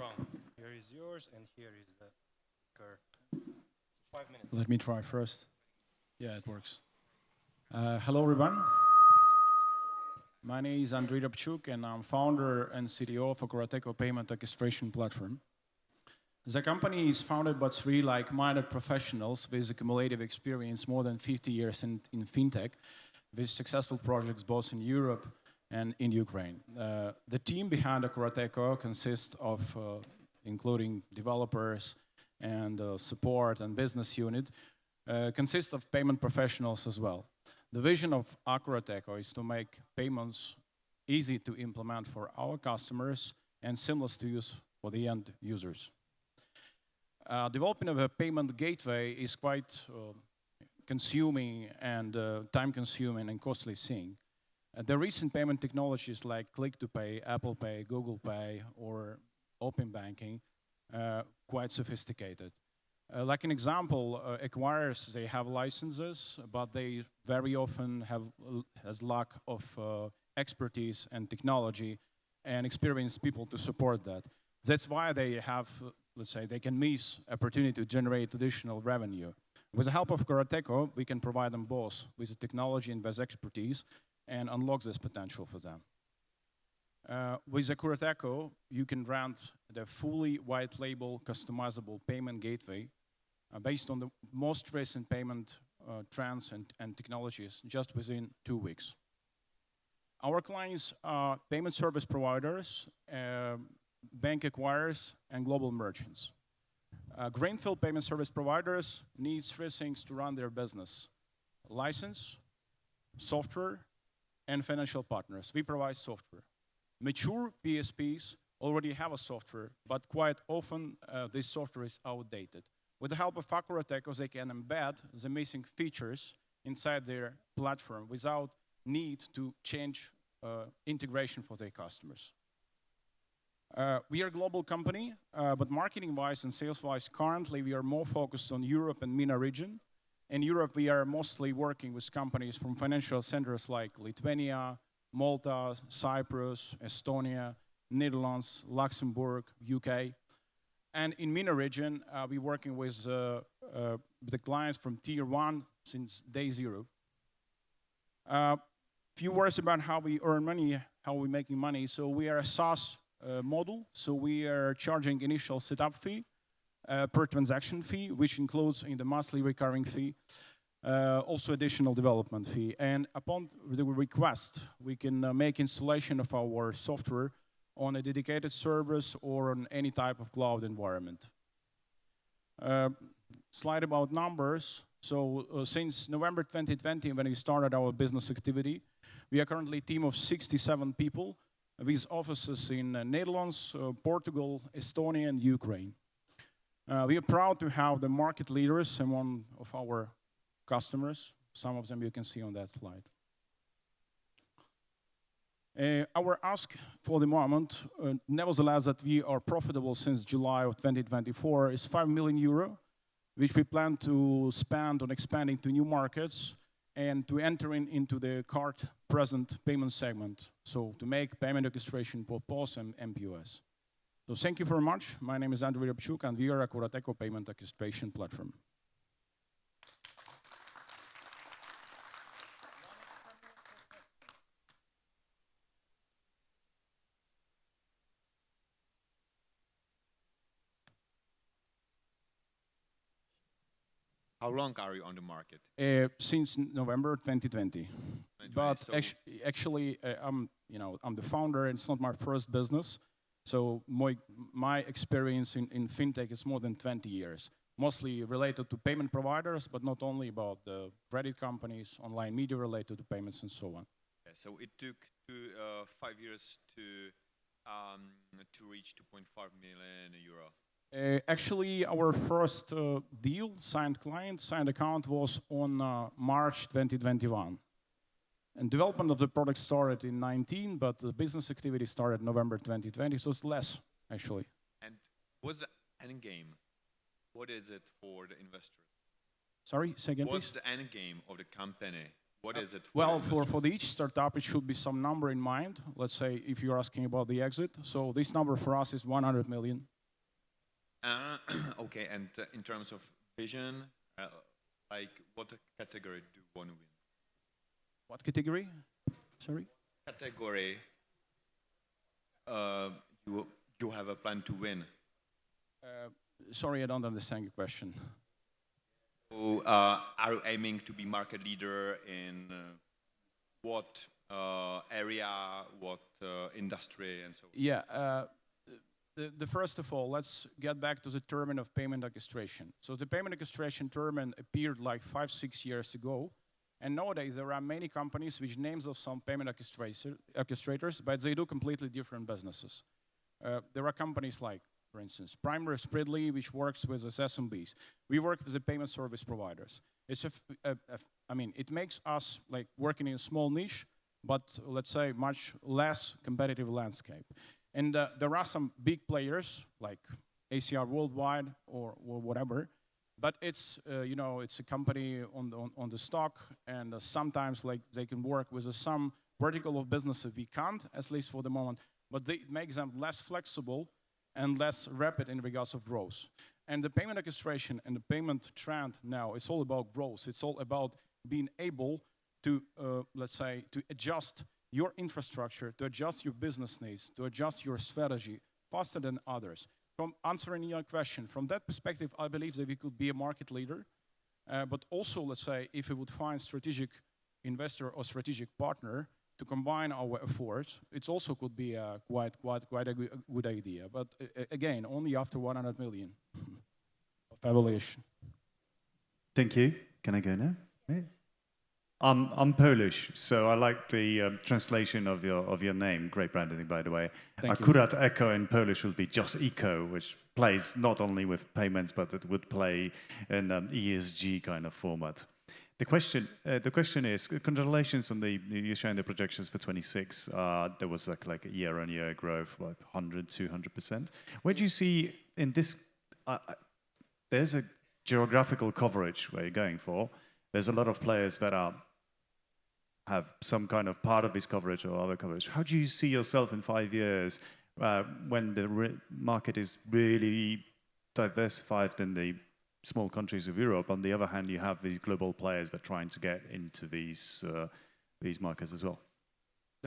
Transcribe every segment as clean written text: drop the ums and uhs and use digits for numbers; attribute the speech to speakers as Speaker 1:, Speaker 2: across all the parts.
Speaker 1: wrong. Here is yours, and here is the cur. So 5 minutes.
Speaker 2: Let me try first. Yeah, it works. Hello, everyone. My name is Andrei Rabchuk, and I'm founder and CTO of Akurateko payment orchestration platform. The company is founded by three like-minded professionals with accumulative experience more than 50 years in fintech, with successful projects both in Europe and in Ukraine. The team behind Akurateko consists of including developers and support and business unit, consists of payment professionals as well. The vision of Akurateko is to make payments easy to implement for our customers and seamless to use for the end users. Developing of a payment gateway is quite consuming and time-consuming and costly thing. The recent payment technologies like Click-to-Pay, Apple Pay, Google Pay, or Open Banking, quite sophisticated. Like an example, acquirers, they have licenses, but they very often have lack of expertise and technology and experienced people to support that. That's why they have, let's say, they can miss opportunity to generate additional revenue. With the help of Akurateko, we can provide them both with the technology and with expertise and unlock this potential for them. With Akurateko, you can rent the fully white label customizable payment gateway based on the most recent payment trends and technologies just within 2 weeks. Our clients are payment service providers, bank acquirers, and global merchants. Greenfield payment service providers need three things to run their business: license, software, and financial partners. We provide software. Mature PSPs already have a software, but quite often this software is outdated. With the help of Akurateko, they can embed the missing features inside their platform without need to change integration for their customers. We are a global company, but marketing-wise and sales-wise, currently we are more focused on Europe and MENA region. In Europe, we are mostly working with companies from financial centers like Lithuania, Malta, Cyprus, Estonia, Netherlands, Luxembourg, UK. And in MENA region, we're working with the clients from Tier 1 since day zero. Few words about how we earn money, how we're making money. So we are a SaaS model, so we are charging initial setup fee per transaction fee, which includes in the monthly recurring fee, also additional development fee. And upon the request, we can make installation of our software on a dedicated service or on any type of cloud environment. Slide about numbers. So since November 2020, when we started our business activity, we are currently a team of 67 people with offices in Netherlands, Portugal, Estonia, and Ukraine. We are proud to have the market leaders among of our customers. Some of them you can see on that slide. Our ask for the moment, nevertheless, that we are profitable since July of 2024 is 5 million euro, which we plan to spend on expanding to new markets and to entering into the card-present payment segment, so to make payment orchestration for POS and MPOS. So thank you very much. My name is Andrei Rabchuk, and we are Akurateko payment orchestration platform.
Speaker 3: How long are you on the market?
Speaker 2: Since November 2020. But
Speaker 3: So
Speaker 2: actually, I'm the founder, and it's not my first business. So my experience in fintech is more than 20 years, mostly related to payment providers, but not only about the credit companies, online media related to payments, and so on.
Speaker 3: yeah, so it took 5 years to reach 2.5 million euro.
Speaker 2: Actually, our first deal, signed account was on March 2021. And development of the product started in 19, but the business activity started November 2020, so it's less, actually.
Speaker 3: And what's the end game? What is it for the investors?
Speaker 2: Sorry, say again,
Speaker 3: What's
Speaker 2: please?
Speaker 3: the end game of the company? What is it for
Speaker 2: Well,
Speaker 3: the
Speaker 2: for
Speaker 3: investors?
Speaker 2: each startup, it should be some number in mind. Let's say if you're asking about the exit. So this number for us is 100 million
Speaker 3: Okay, and in terms of vision, like what category do you want to win?
Speaker 2: What category? Sorry?
Speaker 3: Category you have a plan to win.
Speaker 2: Sorry, I don't understand your question.
Speaker 3: So, are you aiming to be market leader in what area, what industry, and so on?
Speaker 2: Yeah. The first of all, let's get back to the term of payment orchestration. So the payment orchestration term appeared like 5-6 years ago, and nowadays there are many companies which names of some payment orchestrators, but they do completely different businesses. There are companies like, for instance, Primer, Spreadly, which works with SMBs. We work with the payment service providers. It's I mean, it makes us like working in a small niche, but let's say much less competitive landscape. And there are some big players like ACR Worldwide or whatever, but it's you know, it's a company on the stock, and sometimes like they can work with some vertical of business that we can't, at least for the moment, but it makes them less flexible and less rapid in regards of growth. And the payment orchestration and the payment trend now, it's all about growth. It's all about being able to, let's say, to adjust your infrastructure, to adjust your business needs, to adjust your strategy faster than others. From answering your question, from that perspective, I believe that we could be a market leader, but also, let's say, if we would find strategic investor or strategic partner to combine our efforts, it also could be quite a good idea. But again, only after 100 million of evaluation.
Speaker 4: Thank you. Can I go now? Right. I'm Polish, so I like the translation of your name. Great branding, by the way.
Speaker 2: Thank you.
Speaker 4: Akurateko in Polish will be just eco, which plays not only with payments, but it would play in ESG kind of format. The question is, congratulations on you showing the projections for 26. There was like a year-on-year growth, like 100, 200%. Where do you see in this? There's a geographical coverage where you're going for. There's a lot of players that have some kind of part of this coverage or other coverage. How do you see yourself in 5 years when the market is really diversified in the small countries of Europe? On the other hand, you have these global players that are trying to get into these markets as well.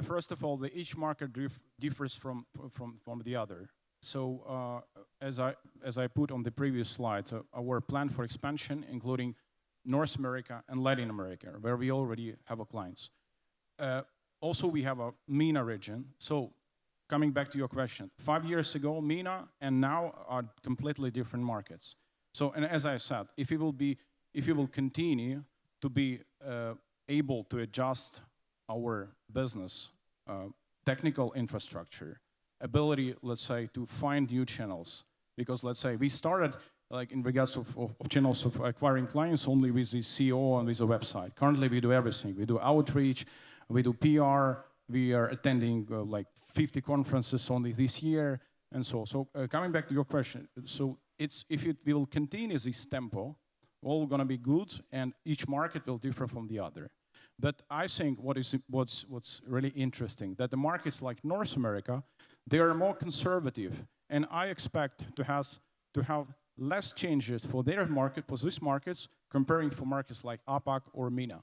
Speaker 2: First of all, each market differs from the other. So as I put on the previous slide, our plan for expansion, including North America and Latin America, where we already have our clients. Also, we have a MENA region. So coming back to your question, 5 years ago, MENA and now are completely different markets. So, and as I said, if we will continue to be able to adjust our business, technical infrastructure, ability, let's say, to find new channels, because let's say we started like in regards of channels of acquiring clients only with the CEO and with the website. Currently, we do everything. We do outreach, we do PR, we are attending like 50 conferences only this year, and so. So coming back to your question, so if it will continue this tempo, all gonna be good, and each market will differ from the other. But I think what's really interesting, that the markets like North America, they are more conservative, and I expect to have less changes for their market, for these markets, comparing for markets like APAC or MENA,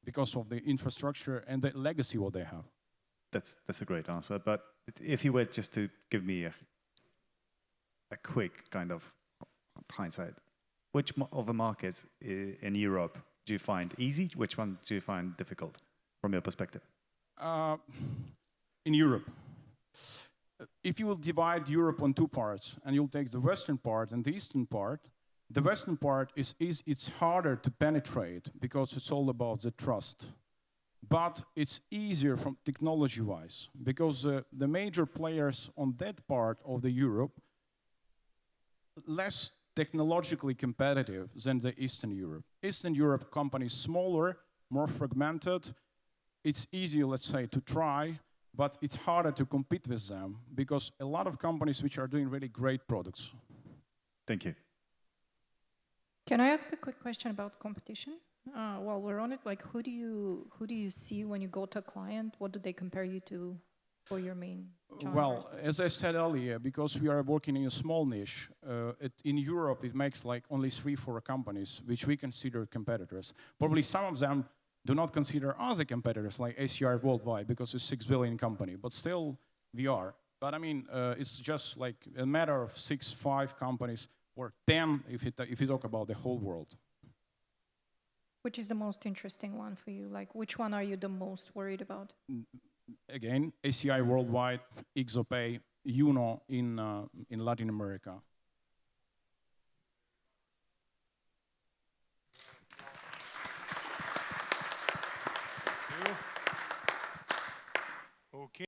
Speaker 2: because of the infrastructure and the legacy what they have.
Speaker 4: That's a great answer. But if you were just to give me a quick kind of hindsight, which of the markets in Europe do you find easy? Which one do you find difficult from your perspective?
Speaker 2: In Europe. If you will divide Europe on two parts, and you'll take the western part and the eastern part, the western part it's harder to penetrate because it's all about the trust. But it's easier from technology-wise, because the major players on that part of the Europe, less technologically competitive than the Eastern Europe. Eastern Europe companies smaller, more fragmented. It's easier, let's say, to try, but it's harder to compete with them because a lot of companies which are doing really great products.
Speaker 4: Thank you.
Speaker 5: Can I ask a quick question about competition? While we're on it, like who do you see when you go to a client? What do they compare you to? for your main genres?
Speaker 2: Well, as I said earlier, because we are working in a small niche, in Europe it makes like only 3-4 companies, which we consider competitors. Probably some of them do not consider us a competitors, like ACR Worldwide, because it's a $6 billion company, but still we are. But I mean, it's just like a matter of 5 companies, or 10 if you talk about the whole world.
Speaker 5: Which is the most interesting one for you? Like, which one are you the most worried about?
Speaker 2: Again, ACI Worldwide, Exopay, UNO in Latin America.
Speaker 6: Okay.